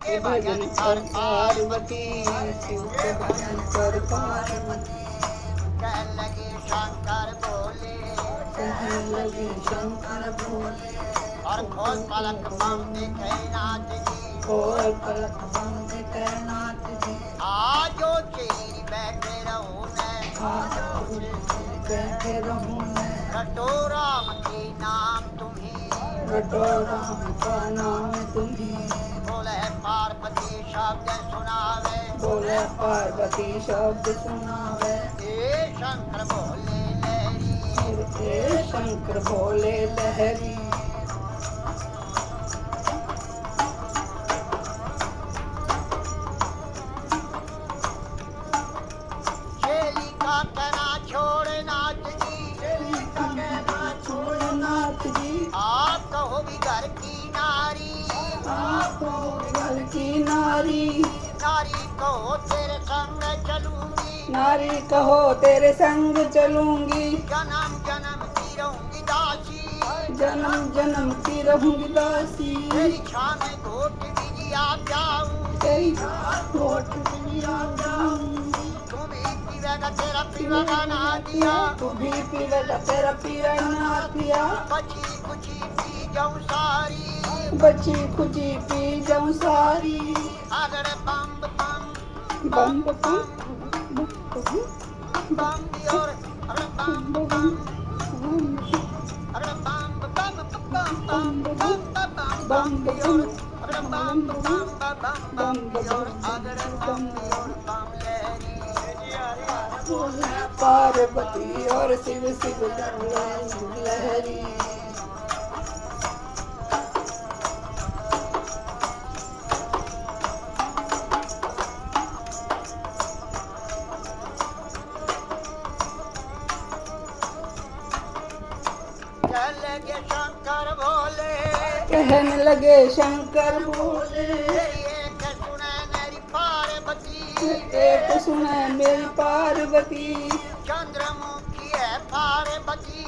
के भजन कर पार्वती, शिव के भजन कर पार्वती। कहने लगे शंकर बोले, कहने लगे शंकर बोले, और खोल पलक बम दिखे नाथ जी, खोल पलक बम दिखे नाथ जी। आजो चेरी बैठे रहो मैं, आजो बैठे रहूं मैं, रटो राम के नाम तुम्हें, रटो राम का नाम तुम्हें। बोले पार्वती शब्द सुनावे, बोले पार्वती शब्द सुनावे, हे शंकर बोले लहरी, हे शंकर बोले लहरी। चेली का कहना छोड़ नाथ जी, चेली का कहना छोड़ नाथ जी, आप कहो भी घर की नारी, आप हो घर की नारी। नारी कहो तेरे संग चलूंगी, नारी कहो तेरे संग चलूंगी, जन्म जन्म की रहूंगी दासी, जन्म जन्म की रहूंगी दासी। तेरी छान घोट दीजिए आप जाऊं, तेरी होठ दुनिया जाऊंगी। तू भी पीवेगा तेरा पीवेगा ना दिया, तू भी पीवेगा तेरा पीरा ना पिया। बची कुची पी जाऊं सारी, बची खुची पी जाऊं सारी। अगर बम बम बम बम बम दियोर, अगर बम बम, अगर बम बम बम बम बम बम दियोर, अगर बम बम बम दियोर, अगर बम दियोर बम लहरी। पार्वती और शिव शिव लहरी। कह लगे शंकर भोले, कहने लगे शंकर बोले, एक सुने मेरी पार्वती, एक सुने मेरी पार्वती। चंद्रमुखी है पार्वती,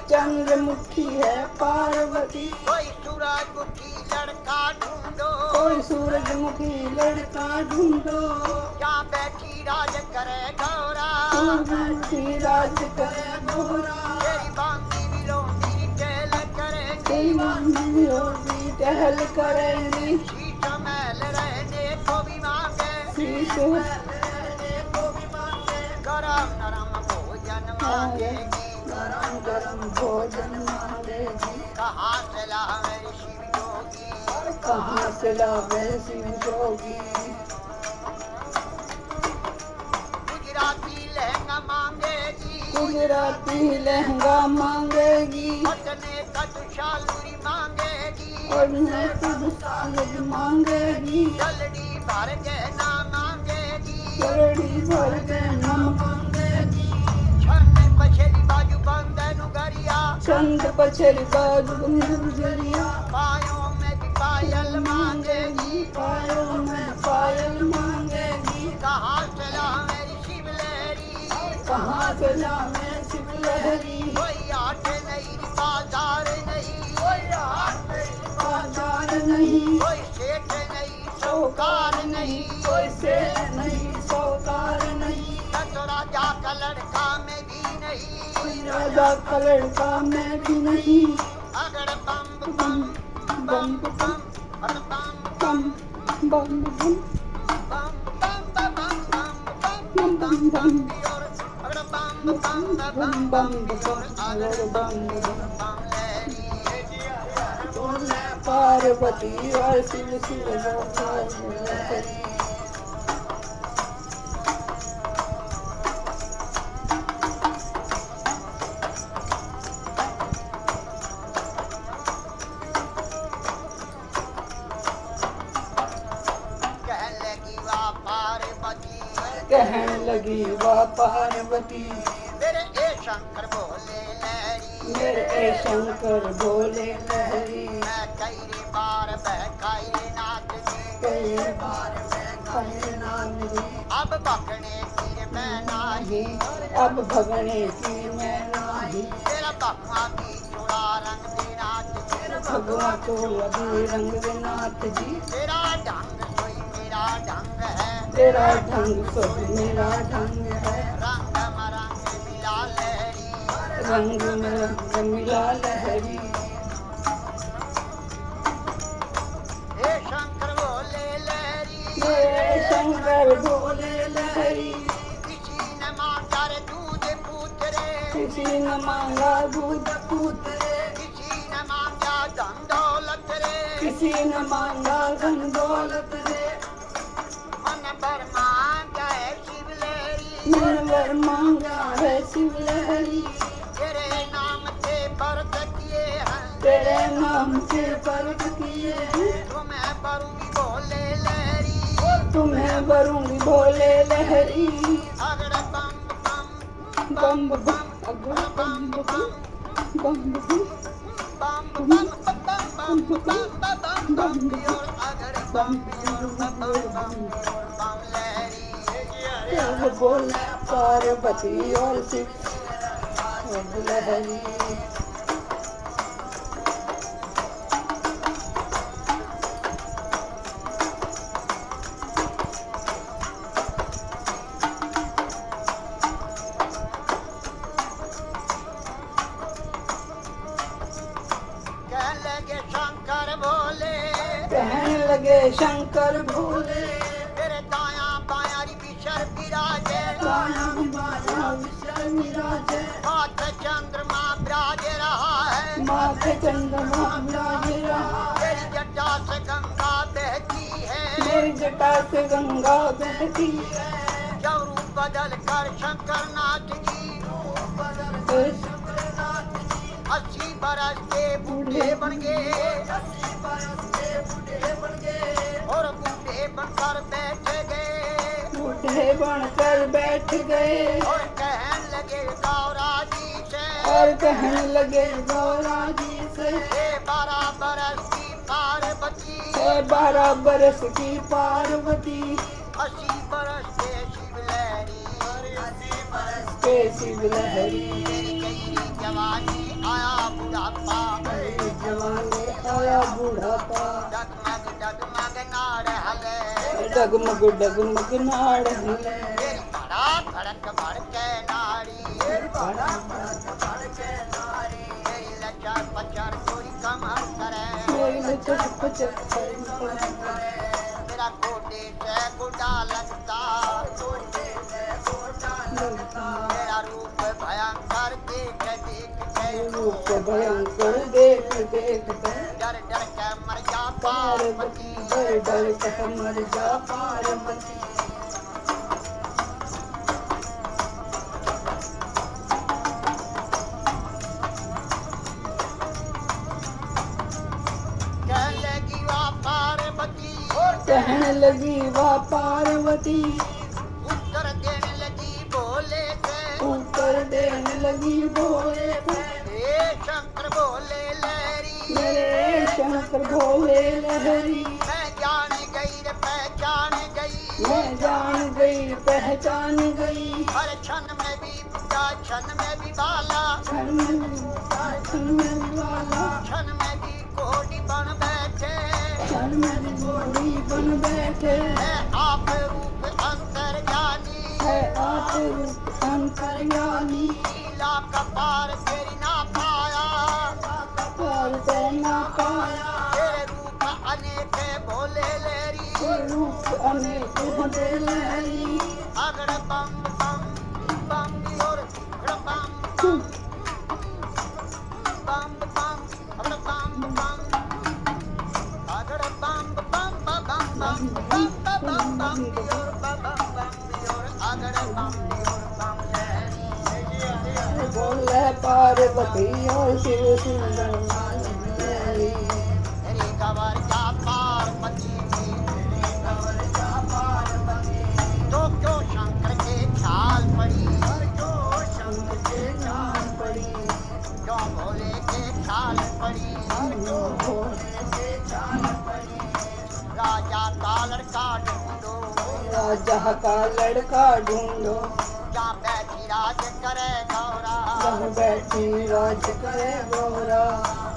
चंद्रमुखी है पार्वती। कोई सूरजमुखी लड़का ढूंढो, कोई सूरजमुखी लड़का ढूंढो, जहाँ बैठी राज करे गौरा, सूरजमुखी राज करे मोरा। तेरी बांधी बिलोंगी टेल करेंगी, तेरी बांधी होगी टहल करेंगी। शीश महल रहने को भी मांगे, शीश गरम नरम भोजन मांगेगी, गरम गरम भोजन मांगेगी। कहाँ से लावे शिव योगी, कहाँ से लावे शिव जोगी। गुजराती लहंगा मांगेगी, गुजराती लहंगा मांगेगी, पटने का दुशालूरी मांगेगी, और साल मांगेगी। जलडी भर गहना मांगेगी, गरड़ी भर के नम मांगेगी। छन्ने पछेली बाजू बंदनु गरिया, चंद पछरी बाजू गुजरिया। पायों में भी पायल मांगेगी, पायल में पायल मांगेगी। कहाँ से लावे शिव लहरी, कहाँ से लावे शिव लहरी। कोई आट नहीं बाजार नहीं, कोई आट नहीं बाजार नहीं, कोई सेठ नहीं साहूकार नहीं, कोई से नहीं सौकार नहीं। न तो राजा का लड़का में भी नहीं, कोई राजा का लड़का में भी नहीं। अगर बम बम बम बम बम बम बम, अगर बम बम बम बम बम बम बम बम बम बम बम दियोर, अगर बम बम बम बम दियोर, अगर बम बम लहरी। पार्वती और शिव शिव लहरी। कहने लगी वाह पार्वती, मेरे ए शंकर बोले लहरी, मेरे ए शंकर बोले लहरी। मैं कई रे बार बहकाई रे नाथ जी, कई बार मैं खाए नाम दी। अब बकने की मैं नाही, अब भगने की मैं नाही। तेरा बकवा की चुड़ा रंग दे नाथ जी, भगवा को अभी रंग दे नाथ जी। तेरा ढंग सोई तेरा ढंग सब मेरा ढंग है, रंग मरंग मिला लहरी, रंग में रंग मिला लहरी। हे शंकर भोले लहरी, मेरे शंकर भोले लहरी, किसी ने मांगा रे दूध पूत रे, किसी न मांगा दूध पूत रे, किसी ने मांगा धन दौलत रे, किसी न मांगा धन दौलत रे, मन भर मांगा है शिव लहरी, मन भर मांगा है शिव लहरी। तेरे नाम से व्रत किए हैं, तेरे नाम से व्रत किए हैं, तुम्हें भरूंगी भोले लहरी, तुम्हें भरूंगी भोले लहरी। अगड़ बम बम बम बम अगड़ बम बम बम बम बम बम बम बम बम बम और अगड़ बम बम बम लहरी, प्यार बोला पार्वती और शिव लहरी। कह लगे शंकर भोले, कहने लगे शंकर भोले, तेरे दाया बाया बिशर विराजे, गाया बाया विशाल विराजे, हाथ चंद्रमा विराज रहा है, माथे चंद्रमा विराज रहा, तेरी जटा से गंगा बहती है, मेरी जटा से गंगा बहती है। जब रूप बदल कर शंकर नाथ जी 80 बरस के बूढ़े बन गए, और बूढ़े बनकर बैठ गए, बूढ़े बनकर बैठ गए, और कहने लगे गौरा जी से, और कहने लगे गौरा जी से, हे 12 बरस की पार्वती, है 12 बरस की पार्वती, 80 बरस के शिव लहरी, के शिव लहरी। तेरी गहरी जवानी आया बुढ़ापा, जवानी आया बुढ़ापा, डगमग डगमग नाड़ हले, डगमग डगमग नाड़ हिले, तेरी बड़ा धड़क भड़के नाड़ी, तेरी लचर पचर कोई कमर करे, मेरी लचर पचर कोई तेरा गोडे से गुडा लगता, तेरा रूप भयंकर देख देख के, रूप भयंकर देख देख के, डर डर के मर जा पार्वती, डर डर के मर जा पार्वती। कहने लगी वाह पार्वती, कहने लगी वाह पार्वती, उत्तर देने लगी भोले से, उत्तर देने लगी भोले से, हे शंकर भोले लहरी, मेरे शंकर भोले लहरी, मैं जान गई रे पहचान गई, मैं जान गई पहचान गई, हर क्षण में भी बुढ़ा क्षण में भी बाला, क्षण में वाला, क्षण में भी कोड़ी बन बैठे, क्षण में गोरी बन बैठे, है आप रूप अंतर जानी, है आप रूप अंतर्यामी, लीला कपार तेरी ना पाया, पार देना पाया, तेरे रूप अनेक भोले लहरी, रूप अनेक होते लहरी, अगड़ बम बम बम और अगड़ बम बम बम बम अगड़ बम बम अगड़ बम बम बम बम बम बम बम और बम बम और अगड़ बम और बम लहरी, बोले पार्वती और शिव सुंदर लहरी, तेरी कवर जा पार्वती, तो क्यों शंकर के ख्याल पड़ी, शंकर के नाम पड़ी, क्यों भोले के ख्याल पड़ी, भोले के चाल पड़ी, राजा का लड़का ढूंढो, राजा का लड़का ढूंढो, जहाँ बैठी राज करे गौरा, जहाँ बैठी राज करे गौरा,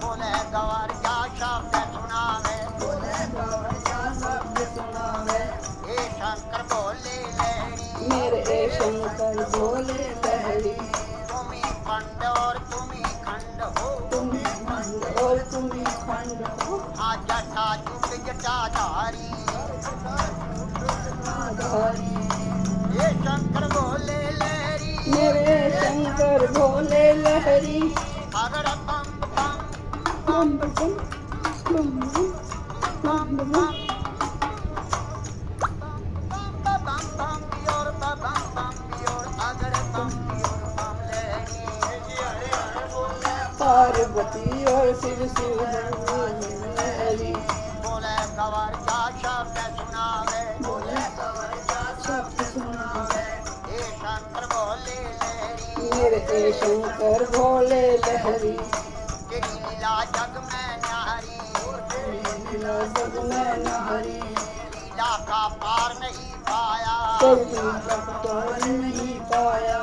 बोले गवर क्या शब्द सुनावे, बोले गौरा शब्द सुनावे, हे शंकर बोले लहरी मेरे शंकर भोले लहरी तुम्ही खंड और तुम्ही खंड हो तुम खंड और तुम खंड हो हाँ जटा जुग जटाधारी आधारी ये शंकर बोले लहरी मेरे शंकर भोले लहरी अगर बम बम बम बम बम बम बम बम bam bam diyor bam bam diyor agar bam diyor bam lehri Parvati और शिव शिव लहरी बोले कवर का शब्द सुनावे बोले शब्द सुनावे ये शंकर बोले लहरी मेरे शंकर भोले लहरी तेरी लीला जग में न्यारी लीला जग में नहरी लीला का पार नहीं पाया कभी रफ्तार नहीं पाया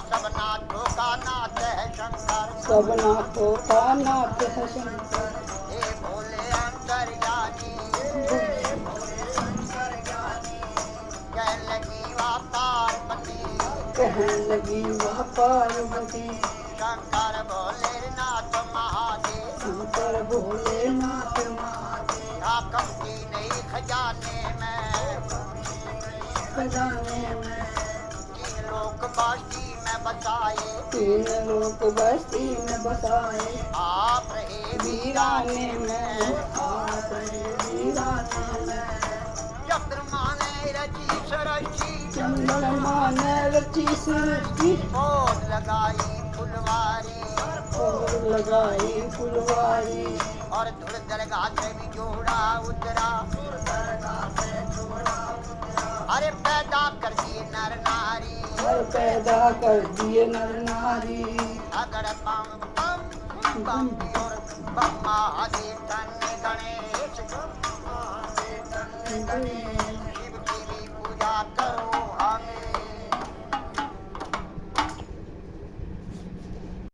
सब नाथों का नाथ है शंकर सब नाथों का नाथ है शंकर हे भोले अंतर्यामी कह लगी वह पार्वती कहने लगी वह पार्वती शंकर भोले नाथ महादेव शंकर भोले नाथ महादेव राकम की नहीं खजाने में खजाने में तीन लोक बास्ती में बसाए तीन लोक बस्ती में बसाए आप रहे वीराने में आप रहे वीराने में चंद्रमा ने रची सरची चंद्रमा ने रची सृष्टि पौध लगाई फुलवारी और लगाई फुलवारी और धुर दरगाह से भी जोड़ा उतरा अरे पैदा कर दिए नर नारी और पैदा कर दिए नर नारी अगर बम बम बम और बम महादेव धन्य गणेश शिव की भी पूजा करो